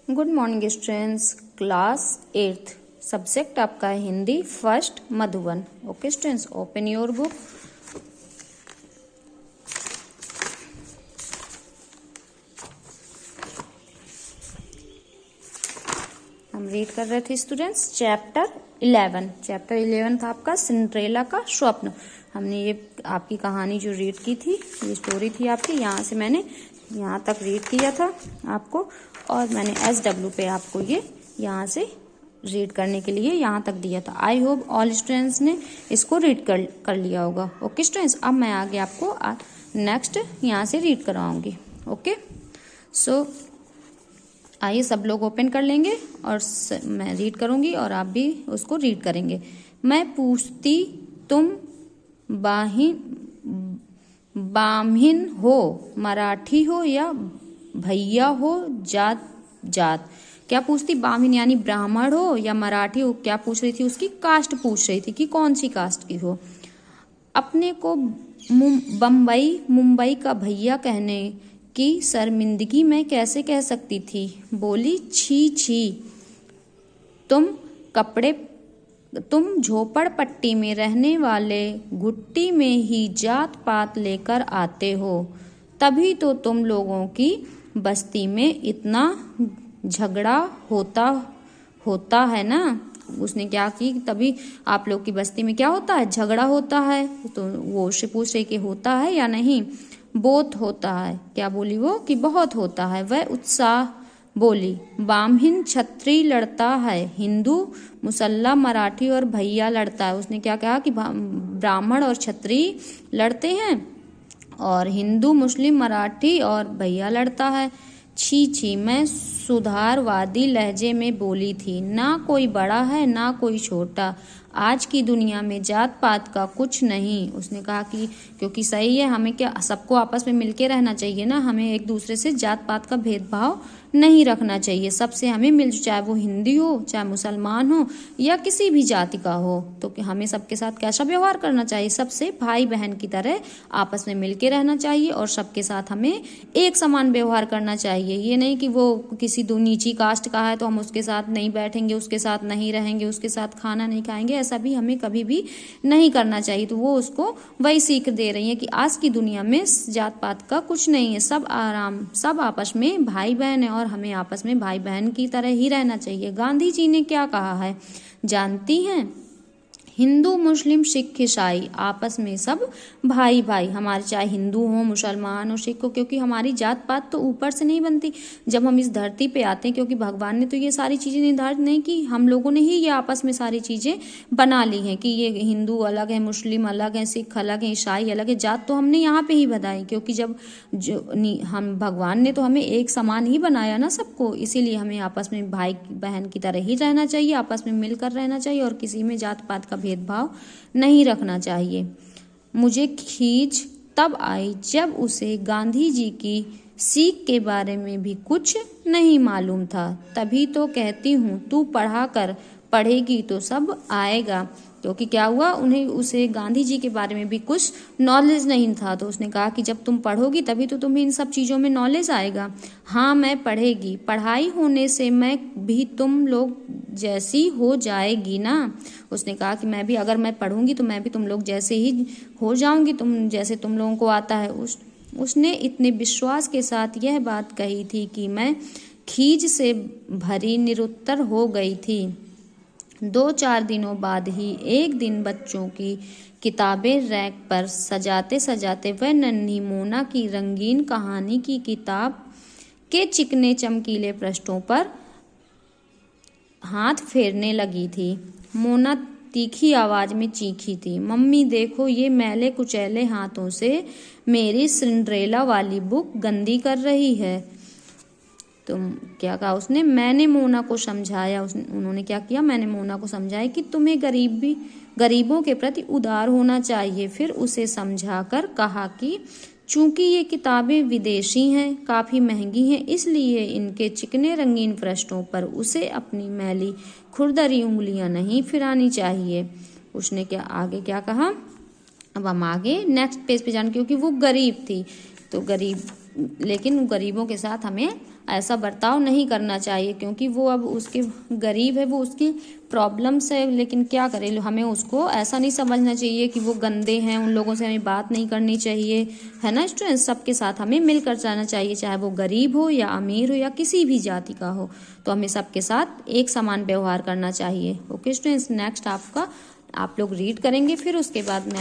Good morning students. Class 8th subject आपका है Hindi first Madhuban. Okay students, open your book. हम read कर रहे थे स्टूडेंट्स चैप्टर 11। चैप्टर 11 था आपका सिंड्रेला का स्वप्न। हमने ये आपकी कहानी जो रीड की थी, ये स्टोरी थी आपकी, यहाँ से मैंने यहाँ तक रीड किया था आपको, और मैंने SW पे आपको ये यहाँ से रीड करने के लिए यहाँ तक दिया था। आई होप ऑल स्टूडेंट्स ने इसको रीड कर लिया होगा। ओके स्टूडेंट्स, अब मैं आगे आपको नेक्स्ट यहाँ से रीड कराऊंगी। ओके, सो आइए सब लोग ओपन कर लेंगे और मैं रीड करूंगी और आप भी उसको रीड करेंगे। मैं पूछती तुम बाम्हिन हो, मराठी हो या भैया हो, जात। क्या पूछती? बाम्हिन यानी ब्राह्मण हो या मराठी हो। क्या पूछ रही थी? उसकी कास्ट पूछ रही थी कि कौन सी कास्ट की हो। अपने को मुंबई का भैया कहने की शर्मिंदगी मैं कैसे कह सकती थी। बोली, छी छी, तुम झोपड़पट्टी में रहने वाले घुट्टी में ही जात पात लेकर आते हो, तभी तो तुम लोगों की बस्ती में इतना झगड़ा होता है ना। उसने क्या की, तभी आप लोग की बस्ती में क्या होता है? झगड़ा होता है। तो वो उससे पूछ रही कि होता है या नहीं। बहुत होता है। क्या बोली वो? कि बहुत होता है। वह उत्साह बोली, बाम्हिन छत्री लड़ता है, हिंदू मुसल्ला मराठी और भैया लड़ता है। उसने क्या कहा कि ब्राह्मण और छत्री लड़ते हैं और हिंदू मुस्लिम मराठी और भैया लड़ता है। छी छी, मैं सुधारवादी लहजे में बोली थी, ना कोई बड़ा है ना कोई छोटा, आज की दुनिया में जात पात का कुछ नहीं। उसने कहा कि क्योंकि सही है, हमें क्या सबको आपस में मिलके रहना चाहिए ना, हमें एक दूसरे से जात पात का भेदभाव नहीं रखना चाहिए। सबसे हमें मिल, चाहे वो हिंदी हो, चाहे मुसलमान हो या किसी भी जाति का हो, तो हमें सबके साथ कैसा व्यवहार करना चाहिए? सबसे भाई बहन की तरह आपस में मिलके रहना चाहिए और सबके साथ हमें एक समान व्यवहार करना चाहिए। ये नहीं कि वो किसी नीची कास्ट का है तो हम उसके साथ नहीं बैठेंगे, उसके साथ नहीं रहेंगे, उसके साथ खाना नहीं खाएंगे, ऐसा भी हमें कभी भी नहीं करना चाहिए। तो वो उसको वही सीख दे रही है कि आज की दुनिया में जात पात का कुछ नहीं है, सब आपस में भाई बहन है और हमें आपस में भाई बहन की तरह ही रहना चाहिए। गांधी जी ने क्या कहा है जानती हैं? हिंदू मुस्लिम सिख ईसाई आपस में सब भाई भाई, हमारे चाहे हिंदू हो, मुसलमान हो, सिख हो, क्योंकि हमारी जात पात तो ऊपर से नहीं बनती। जब हम इस धरती पे आते हैं, क्योंकि भगवान ने तो ये सारी चीजें निर्धारित नहीं की, हम लोगों ने ही ये आपस में सारी चीजें बना ली हैं कि ये हिंदू अलग है, मुस्लिम अलग है, सिख अलग है, ईसाई अलग है। जात तो हमने यहाँ पे ही बनाई, क्योंकि जब हम भगवान ने तो हमें एक समान ही बनाया ना सबको, इसीलिए हमें आपस में भाई बहन की तरह ही रहना चाहिए, आपस में मिलकर रहना चाहिए और किसी में जात पात का भेदभाव नहीं रखना चाहिए। मुझे खींच तब आई जब उसे गांधी जी की सीख के बारे में भी कुछ नहीं मालूम था। तभी तो कहती हूँ, तू पढ़ेगी तो सब आएगा। क्योंकि क्या हुआ, उसे गांधी जी के बारे में भी कुछ नॉलेज नहीं था, तो उसने कहा कि जब तुम पढ़ोगी तभी तो तुम्हें इन सब चीज़ों में नॉलेज आएगा। हाँ, मैं पढ़ेगी, पढ़ाई होने से मैं भी तुम लोग जैसी हो जाएगी ना। उसने कहा कि मैं भी, अगर मैं पढ़ूंगी तो मैं भी तुम लोग जैसे ही हो जाऊंगी, तुम जैसे तुम लोगों को आता है। उसने इतने विश्वास के साथ यह बात कही थी कि मैं खीज से भरी निरुत्तर हो गई थी। 2-4 दिनों बाद ही एक दिन बच्चों की किताबें रैक पर सजाते सजाते वह नन्ही मोना की रंगीन कहानी की किताब के चिकने चमकीले पृष्ठों पर हाथ फेरने लगी थी। मोना तीखी आवाज में चीखी थी, मम्मी देखो, ये मैले कुचैले हाथों से मेरी सिंड्रेला वाली बुक गंदी कर रही है। तो क्या कहा उसने? मैंने मोना को समझाया, उन्होंने क्या किया? मैंने मोना को समझाया कि तुम्हें गरीबों के प्रति उदार होना चाहिए। फिर उसे समझाकर कहा कि चूंकि ये किताबें विदेशी हैं, काफी महंगी हैं, इसलिए इनके चिकने रंगीन पृष्ठों पर उसे अपनी मैली खुरदरी उंगलियां नहीं फिरानी चाहिए। उसने आगे क्या कहा? अब हम आगे नेक्स्ट पेज पे जान, क्योंकि वो गरीब थी, तो लेकिन गरीबों के साथ हमें ऐसा बर्ताव नहीं करना चाहिए, क्योंकि वो अब उसके गरीब है, वो उसकी प्रॉब्लम्स है, लेकिन क्या करें, हमें उसको ऐसा नहीं समझना चाहिए कि वो गंदे हैं, उन लोगों से हमें बात नहीं करनी चाहिए, है ना स्टूडेंट्स। सबके साथ हमें मिलकर जाना चाहिए, चाहे वो गरीब हो या अमीर हो या किसी भी जाति का हो, तो हमें सबके साथ एक समान व्यवहार करना चाहिए। ओके स्टूडेंट्स, नेक्स्ट आप लोग रीड करेंगे, फिर उसके बाद में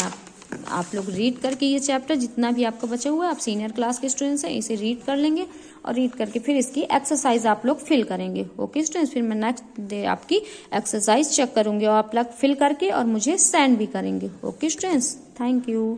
आप लोग रीड करके ये चैप्टर जितना भी आपका बचा हुआ है, आप सीनियर क्लास के स्टूडेंट्स हैं, इसे रीड कर लेंगे और रीड करके फिर इसकी एक्सरसाइज आप लोग फिल करेंगे। ओके स्टूडेंट्स, फिर मैं नेक्स्ट डे आपकी एक्सरसाइज चेक करूंगी और आप लोग फिल करके और मुझे सेंड भी करेंगे। Okay students, thank you.